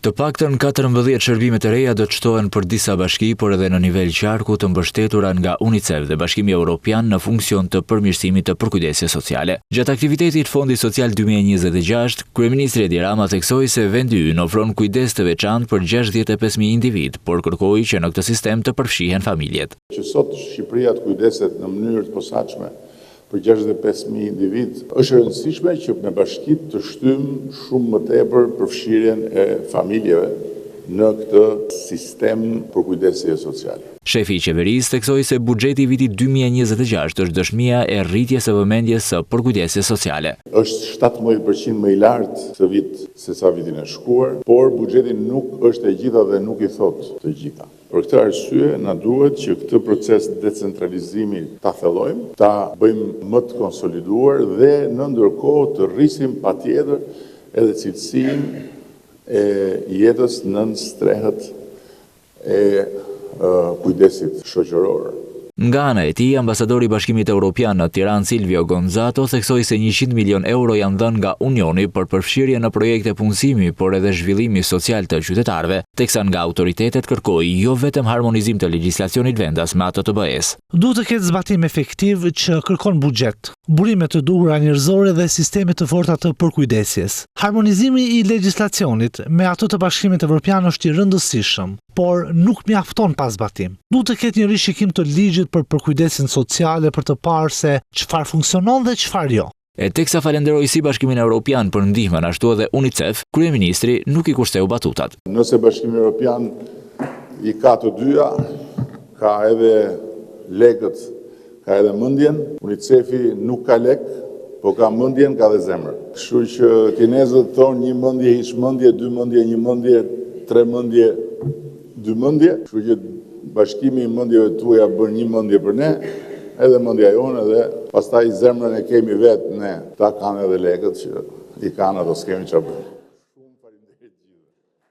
Të paktën 14 shërbime të reja do të shtohen për disa bashki, por edhe në nivel qarku të mbështetura nga UNICEF dhe Bashkimi Evropian në funksion të përmirësimit të përkujdesjes sociale. Gjatë aktivitetit Fondi Social 2026, Kryeministri Edi Rama theksoi se vendi ynë ofron kujdes të veçantë për 65.000 individ, por kërkoi që në këtë sistem të përfshihen familjet. Që sot Shqipëria të kujdeset në mënyrë të posaçme për 65.000 individ, është e rëndësishme që në bashkit të shtymë shumë më tepër përfshirjen e familjeve në këtë sistem përkujdesje sociale. Shefi i qeverisë theksoi se buxheti i vitit 2026 është dëshmia e rritjes së vëmendjes së përkujdesjes sociale. Është 17% më i lartë këtë vit se sa vitin e shkuar, por buxheti nuk është e gjitha dhe nuk i thot të gjitha. Për këtë arsye, na duhet që këtë proces decentralizimi ta thellojmë, ta bëjmë më të konsoliduar dhe në ndërkohë të rrisim patjetër edhe cilësinë e jetës nën strehët e kujdesit shoqëror. Nga ana e tij, ambasadori i Bashkimit Evropian në Tiranë Silvio Gonzato theksoi se 100 milion euro janë dhënë nga Unioni për përfshirje në projekte punësimi, por edhe zhvillimi social të qytetarëve, teksa nga autoritetet kërkoi jo vetëm harmonizim të legjislacionit vendas me atë të BE-s. Duhet të ketë zbatim efektiv që kërkon buxhet, burime të duhura njerëzore dhe sisteme të forta të përkujdesjes. Harmonizimi i legjislacionit me atë të Bashkimit Evropian është i rëndësishëm, por nuk mjafton pa zbatim. Duhet të ketë një rishikim të ligjit për përkujdesjen sociale për të parë se çfarë funksionon dhe çfarë jo. E teksa falenderoi si Bashkimin Evropian për ndihmën ashtu edhe UNICEF, kryeministri nuk i kurseu batutat. Nëse Bashkimi Evropian i ka të dyja, ka edhe lekët, ka edhe mendjen, UNICEF-i nuk ka lek, po ka mendjen, ka edhe zemër. Kështu që kinezët thonë një mendje, hiç mendje, dy mendje, një mendje, tre mendje, dy mendje. Kështu që Bashkimi i mendjeve tuaja bën një mendje për ne, edhe mendja jonë, dhe pastaj zemrën e kemi vetë ne. Ta kanë edhe lekët që i kanë ato, s'kemi çfarë bëjmë.